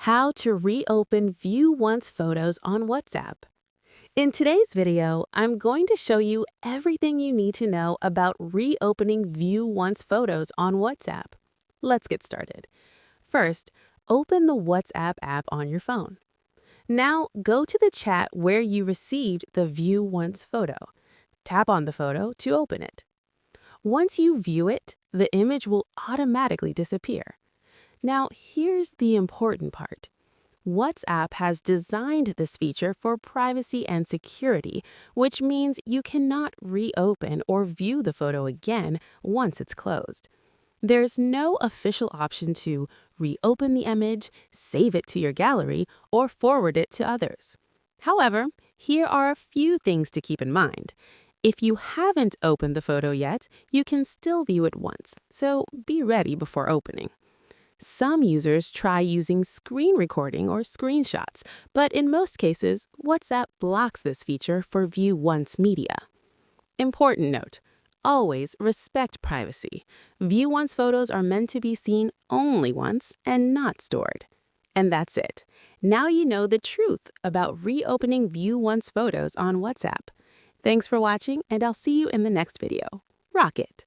How to reopen View Once photos on WhatsApp. In today's video, I'm going to show you everything you need to know about reopening View Once photos on WhatsApp. Let's get started. First, open the WhatsApp app on your phone. Now, go to the chat where you received the View Once photo. Tap on the photo to open it. Once you view it, the image will automatically disappear. Now, here's the important part. WhatsApp has designed this feature for privacy and security, which means you cannot reopen or view the photo again once it's closed. There's no official option to reopen the image, save it to your gallery, or forward it to others. However, here are a few things to keep in mind. If you haven't opened the photo yet, you can still view it once, so be ready before opening. Some users try using screen recording or screenshots, but in most cases, WhatsApp blocks this feature for View Once media. Important note: always respect privacy. View Once photos are meant to be seen only once and not stored. And that's it. Now you know the truth about reopening View Once photos on WhatsApp. Thanks for watching, and I'll see you in the next video. Rock it!